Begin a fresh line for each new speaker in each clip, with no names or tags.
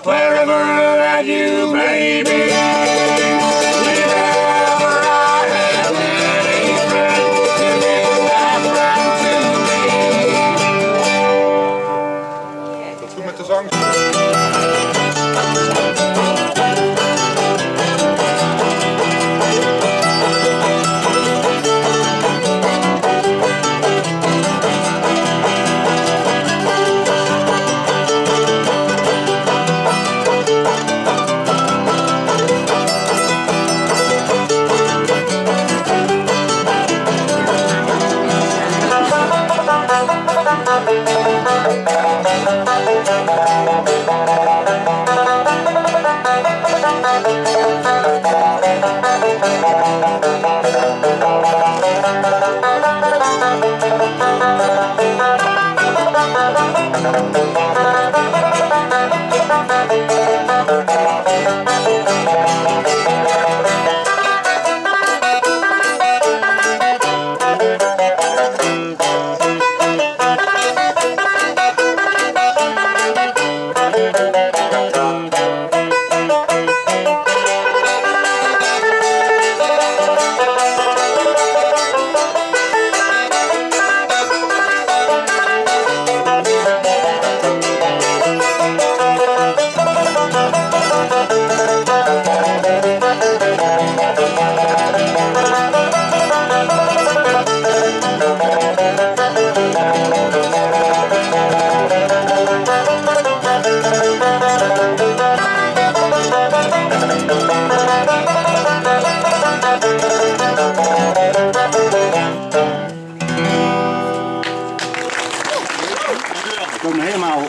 wherever that you may be. Whenever I have any friend, you give that friend to me.
Dat is goed met de zang.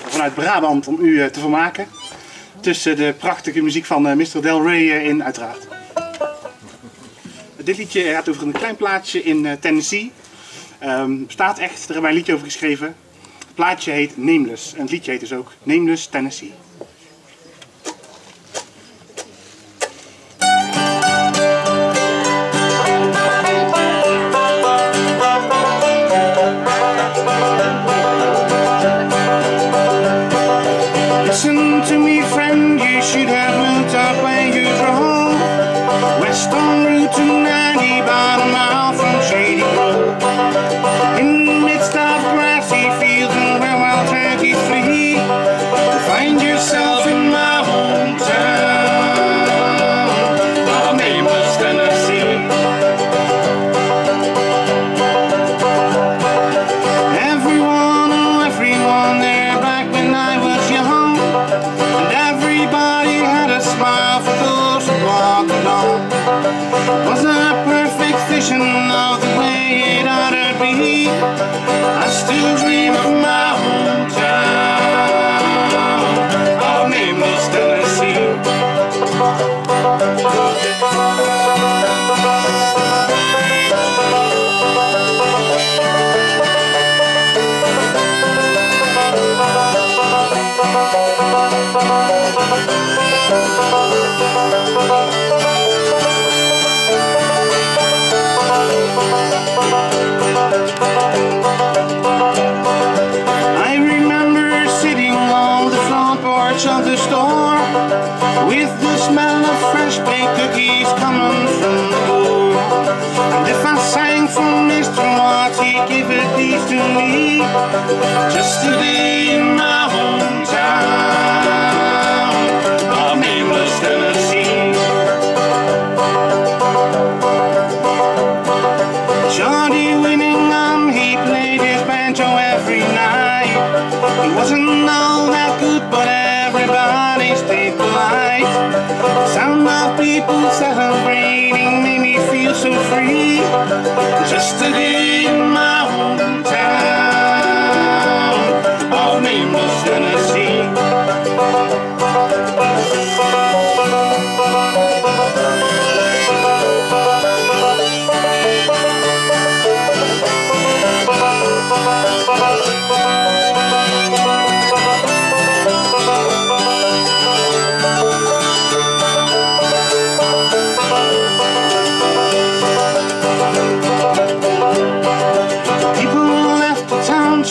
Vanuit Brabant om u te vermaken. Tussen de prachtige muziek van Mr. Del Rey in uiteraard. Dit liedje gaat over een klein plaatsje in Tennessee. Bestaat echt, daar hebben wij een liedje over geschreven. Het plaatje heet Nameless en het liedje heet dus ook Nameless Tennessee.
Listen to me, friend, you should have moved up where you're wrong. West on Route 290, about a mile from Shady Grove. In the midst of grassy fields and where wild turkeys flee, you find yourself in my hometown of Nameless, Tennessee. Everyone there back when I was young, and everybody had a smile for those who walked along. It wasn't a perfect vision of the way it ought to be. I still dream of my hometown of Nameless, Tennessee. I remember sitting on the front porch of the store with the smell of fresh baked cookies coming from the door. And if I sang for Mr. Watts, he'd give a piece to me, just to be in my hometown of Nameless, Tennessee. Johnny Winningham, he played his banjo every night. He wasn't all that good, but everybody stayed polite. The sound of people celebrating made me feel so free, just to be in my hometown of Nameless, Tennessee.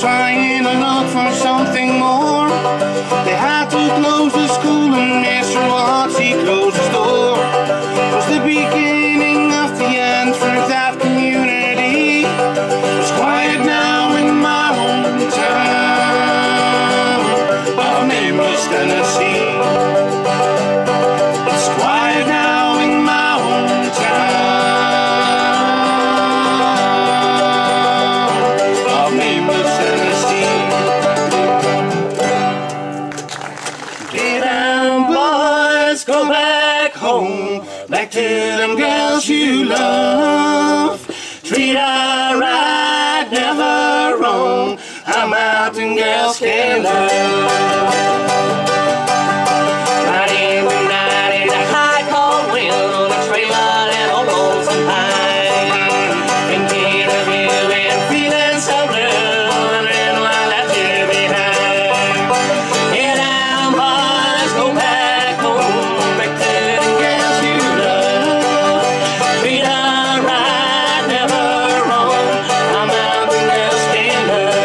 Trying to look for something more, They had to close the school and Mr. Watts, he closed his door. It was the beginning of the end for that community. It's quiet now in my hometown of nameless Tennessee. It's quiet now in my hometown of nameless Tennessee. Get down, boys, go back home, back to them girls you love. Treat her right, never wrong. How mountain girls can love. Riding the night in a high cold wind on a trailer and a lonesome pine. Thinking of you and feeling so blue, wondering why I left you behind. Get down, boys, go back home, back to the girls you love. Treat her right, never wrong. How mountain girls can love.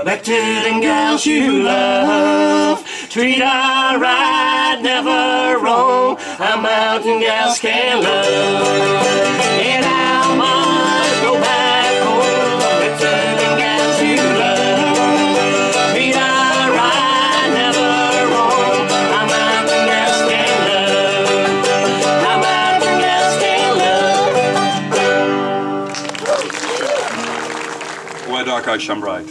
Back to them gals you love. Treat her right, never wrong. How mountain gals can love. Get out, boys, go back home. Back to them gals you love. Treat her right, never wrong. How mountain gals can love. How mountain gals can love.
Where dark eyes shine bright.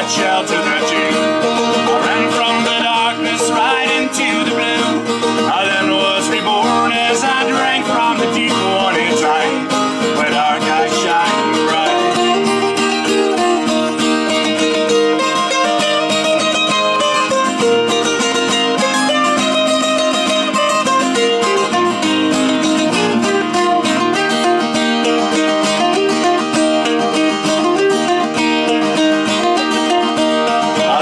Shelter the Jew. I ran from the darkness right into the blue. I then was reborn as I drank from the deep warning tide, where dark eyes shine bright. I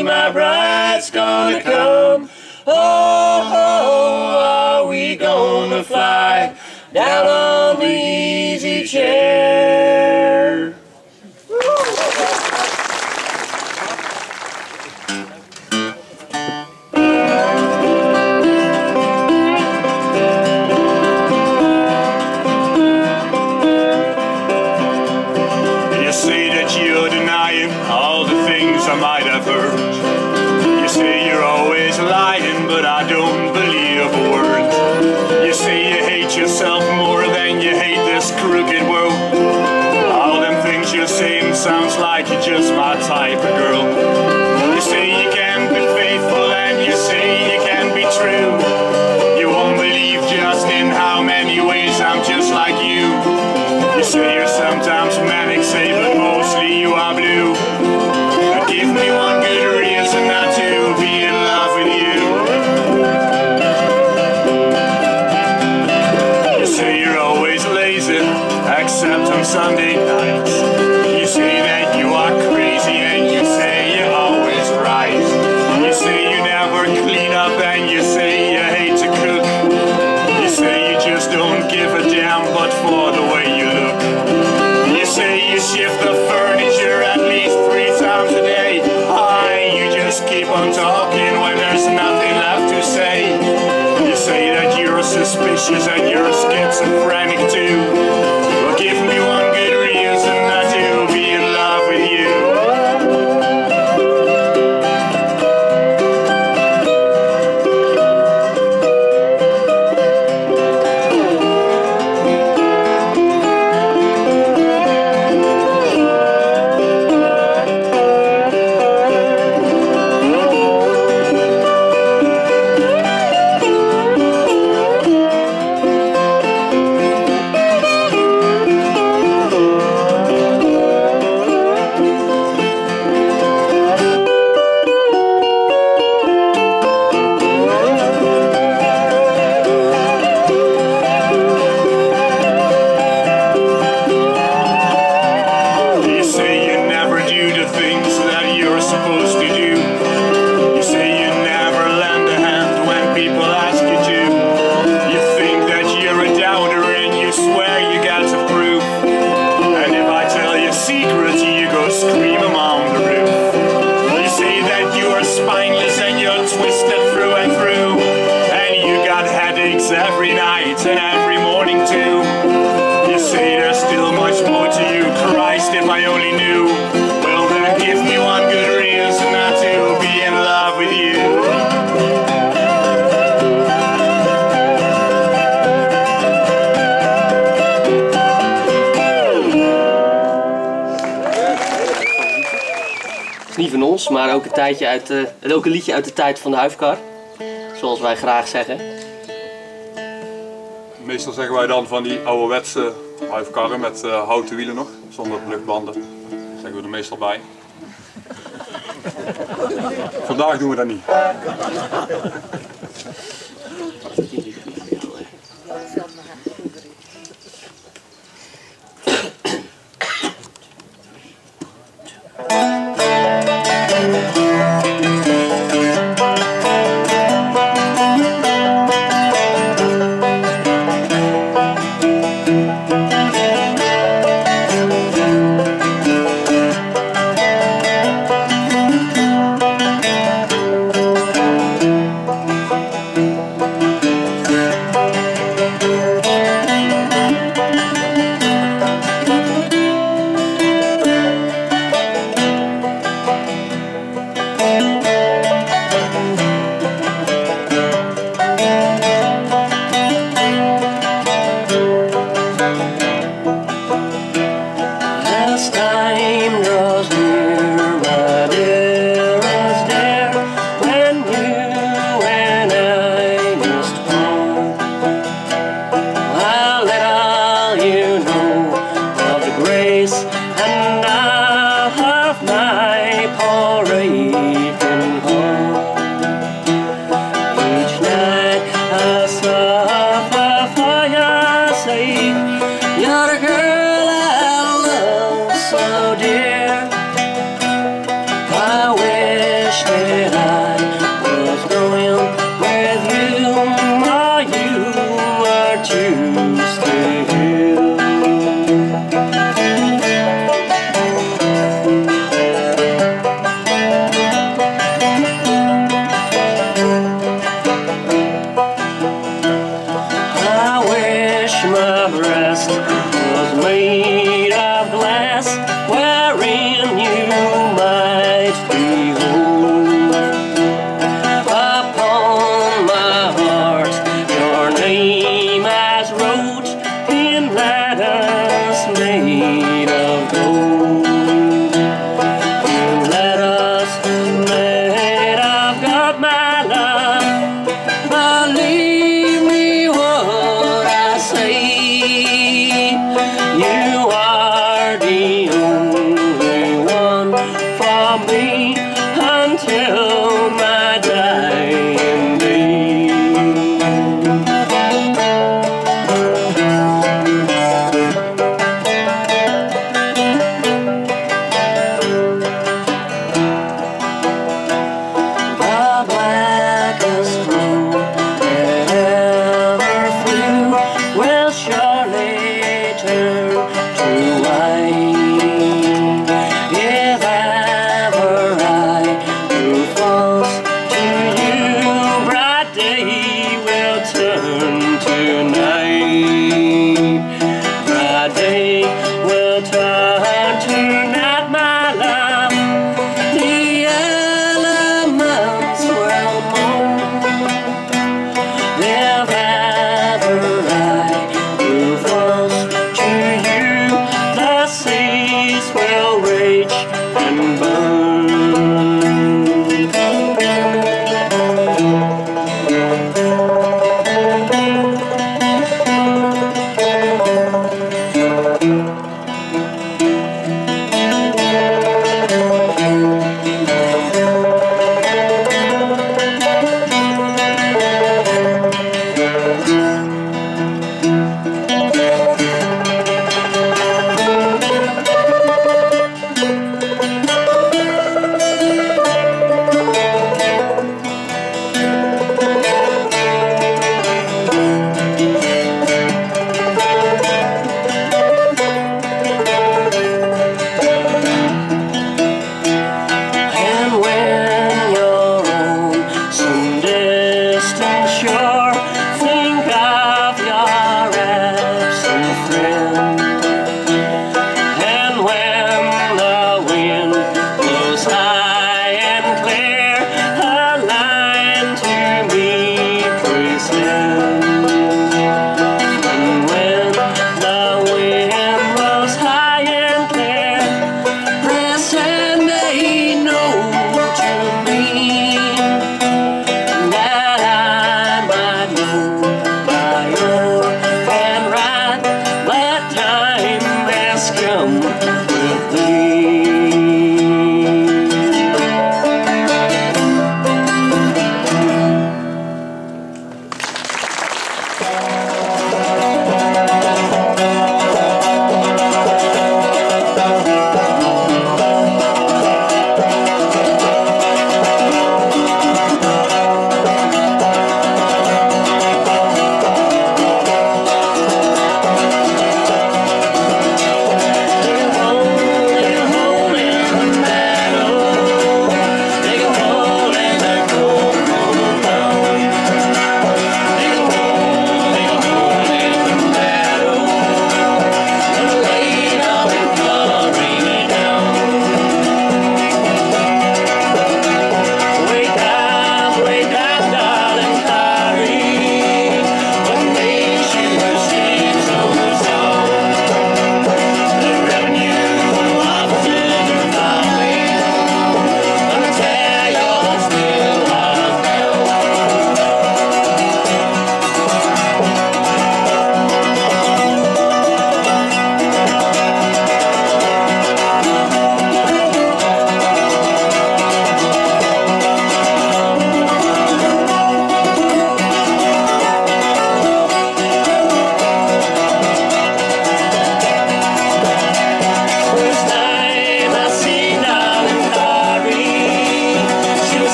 day my bride's gonna come. Oh, are we gonna fly down on the easy chair?
You say that you're denying all the things I might have heard. You say you're always lying, but I don't believe a word. You say you hate yourself more than you hate this crooked world. All them things you're saying sounds like you're just my type of girl. You say you can be faithful and you say you can be true. You won't believe just in how many ways I'm just like you. You say you're sometimes manic, say, but mostly you are blue. Now give me one good reason not to be in love with you. You say you're always lazy, except on Sunday nights. You say that you are crazy and you say you're always right. You say you never clean up and you say you hate to cook. You say you just don't give a damn but for the way you look. You say you shift the furniture at least 3 times a day. You just keep on talking when there's nothing left to say. You say that you're suspicious and you're schizophrenic too. Well, give me one good reason not to be in love with you. Every night and every morning too. You say there's still much more to you. Christ, if I only knew. Well then give me one good reason not to be in love with you.
Het is niet van ons, maar ook ook een liedje uit de tijd van de huifkar. Zoals wij graag zeggen.
Meestal zeggen wij dan van die ouderwetse huifkarren met houten wielen nog, zonder luchtbanden. Dat zeggen we er meestal bij. Vandaag doen we dat niet.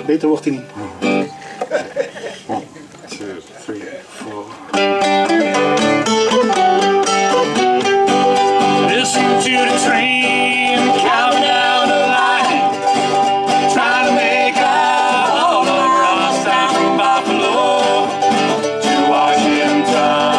Beter wordt hij niet.
1, 2, 3, 4.
Listen to the train coming down the line, trying to make out all across town from Buffalo to Washington.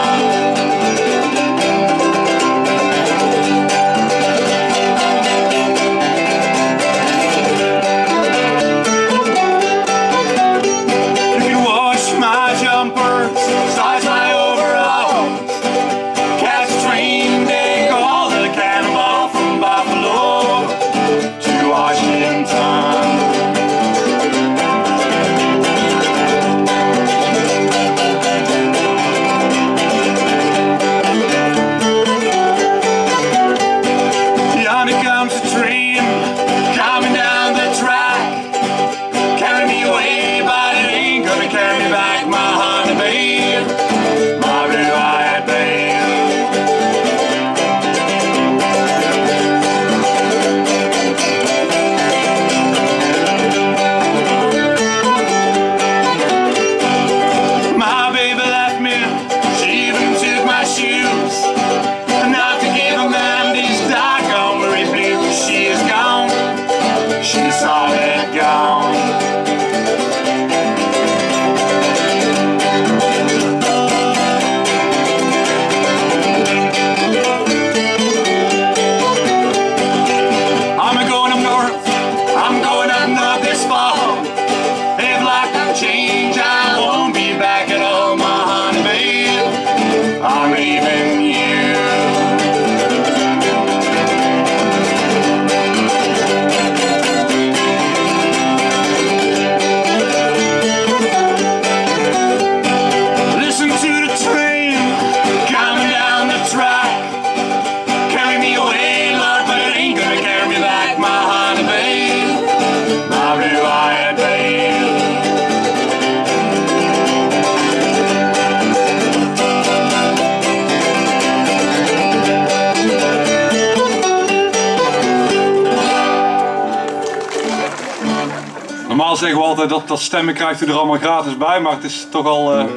Normaal zeggen we altijd dat stemmen krijgt u er allemaal gratis bij, maar het is toch al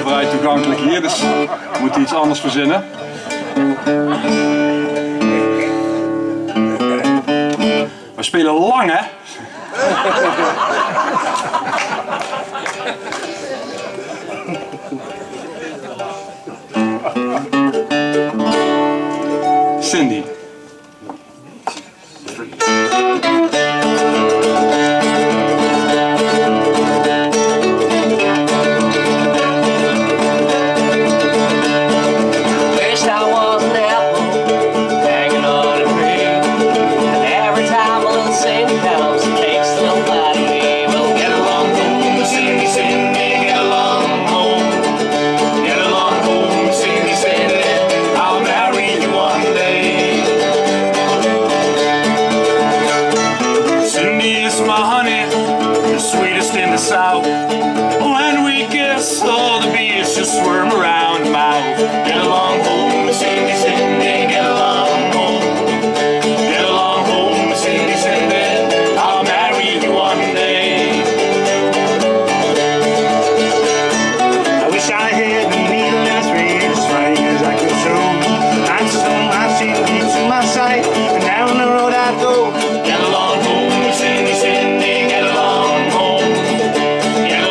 vrij toegankelijk hier, dus we moeten iets anders verzinnen. We spelen lang, hè? Cindy.
South. When we kiss, all the bees just swarm around the mouth. Get along home, Cindy, Cindy, get along home. Get along home, Cindy, Cindy, I'll marry you one day.
I wish I had a needle and thread as fine as I could sew. I'd sew my Cindy to my side, and down the road I'd go.
Get along home, Cindy, Cindy, get along home. Get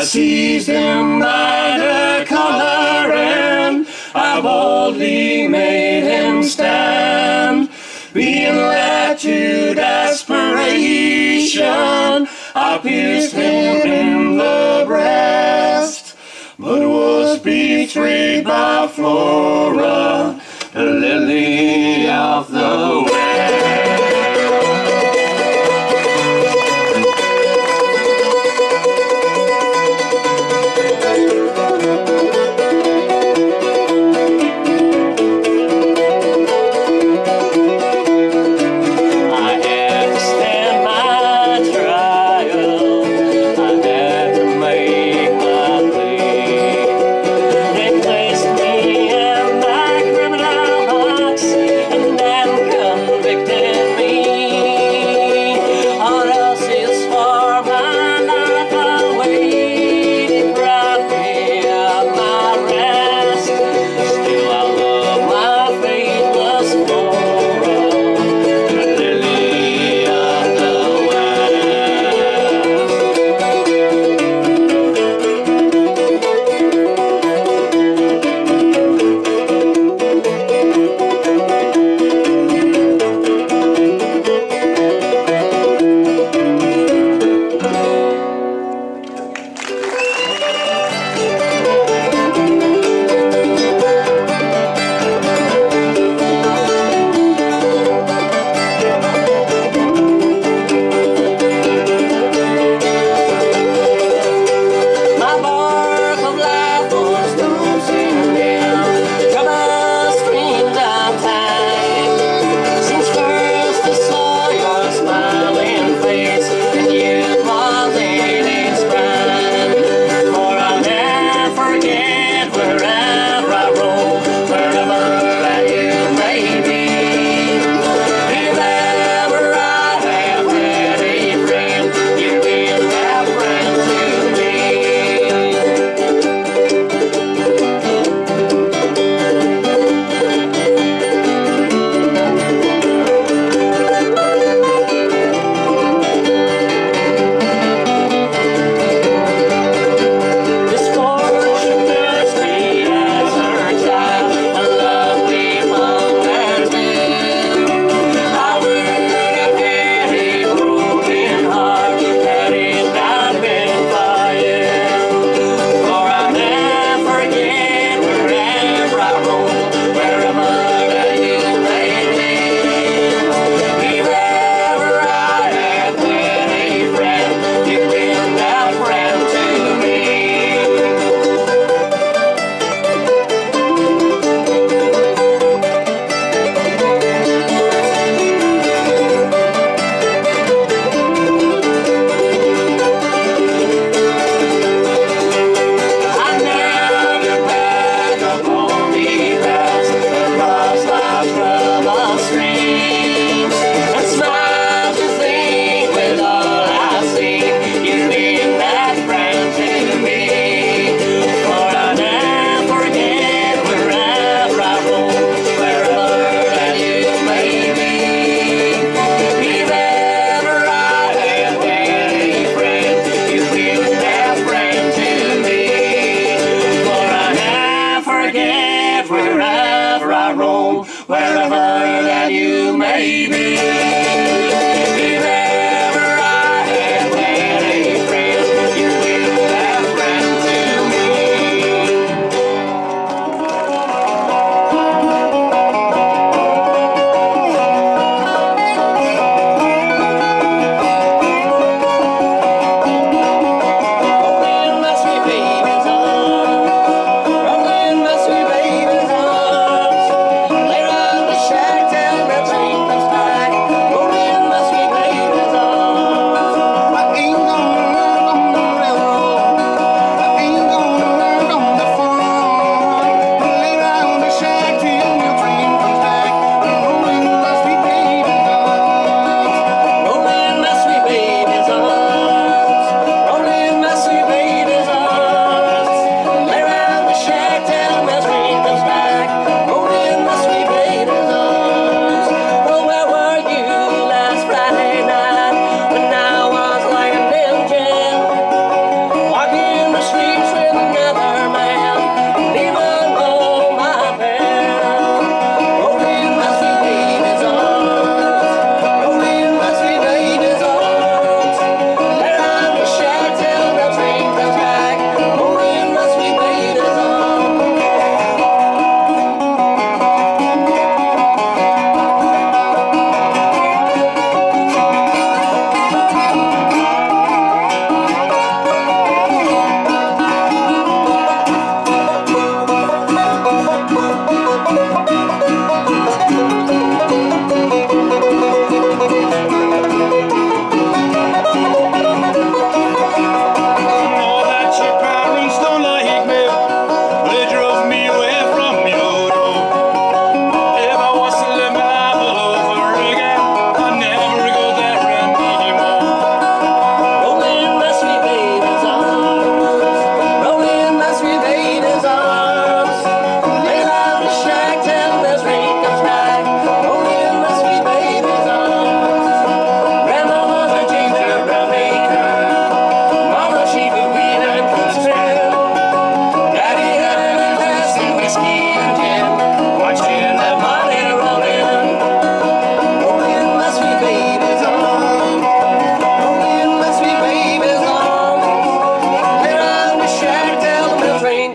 I seized him by the collar and I boldly made him stand. Being led to desperation, I pierced him in the breast, but was betrayed by Flora, the lily of the West.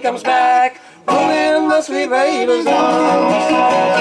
comes back, pulling my sweet baby's arms.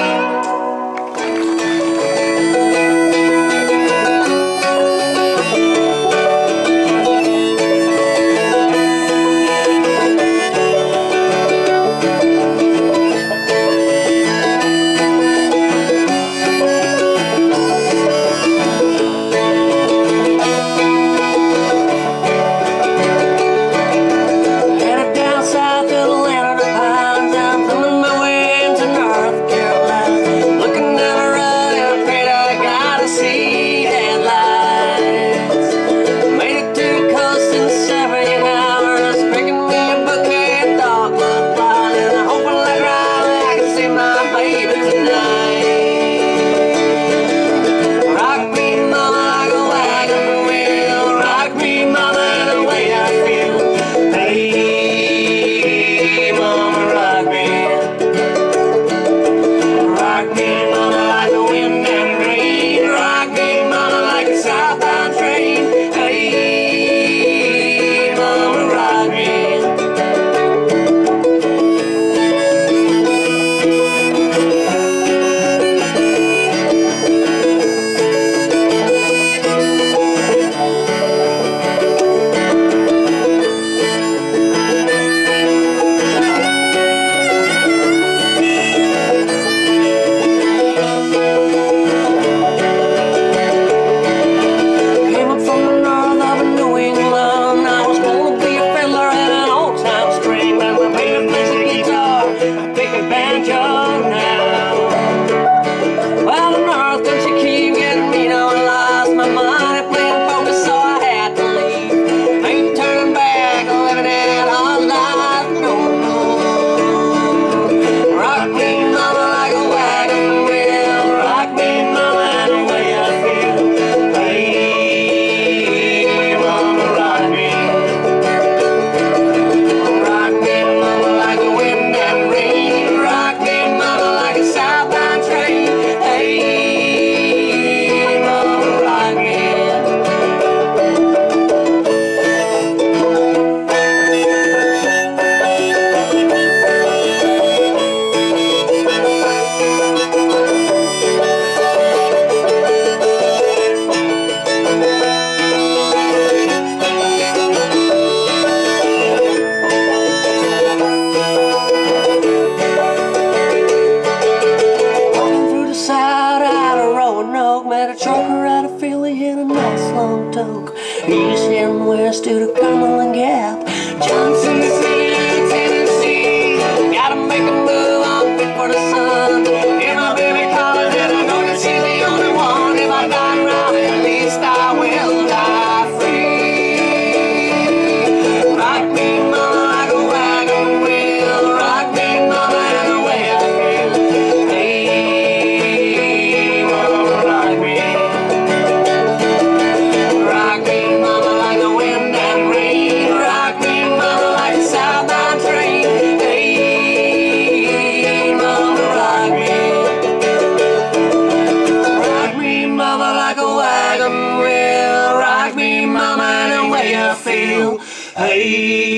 Hey,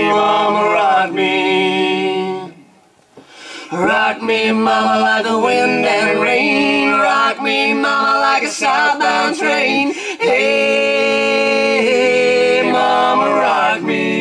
mama, rock me. Rock me, mama, like the wind and rain. Rock me, mama, like a southbound train. Hey, mama, rock me.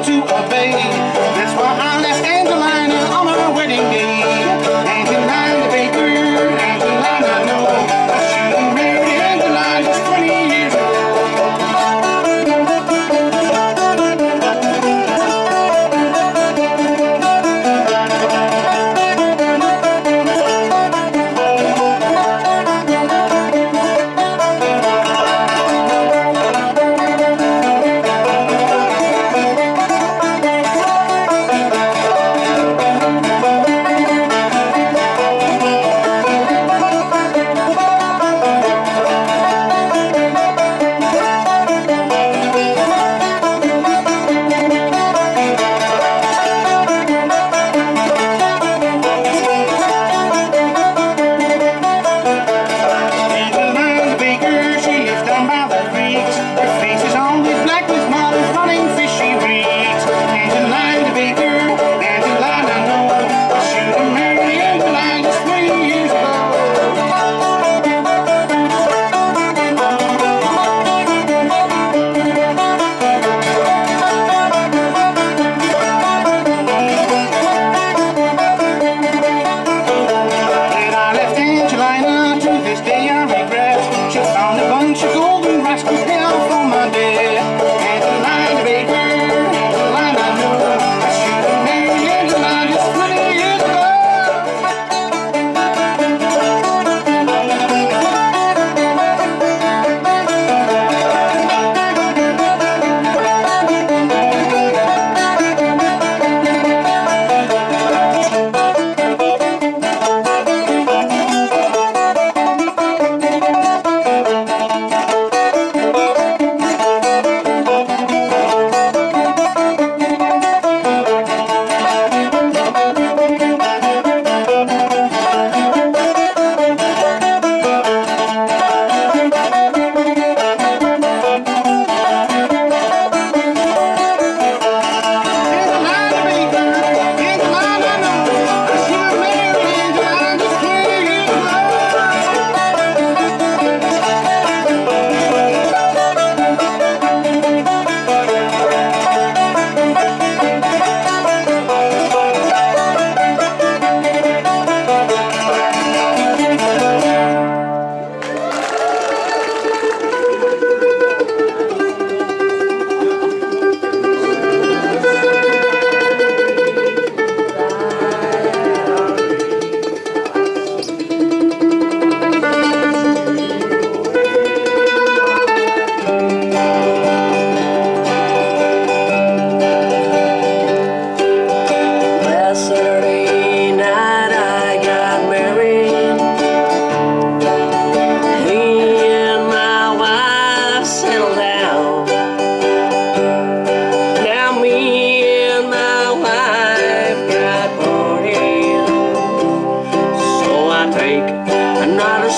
to obey. That's why I left Angelina on our wedding day. Angelina the baker, Angelina I know. I should have married Angelina just 20 years ago.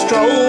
Stroll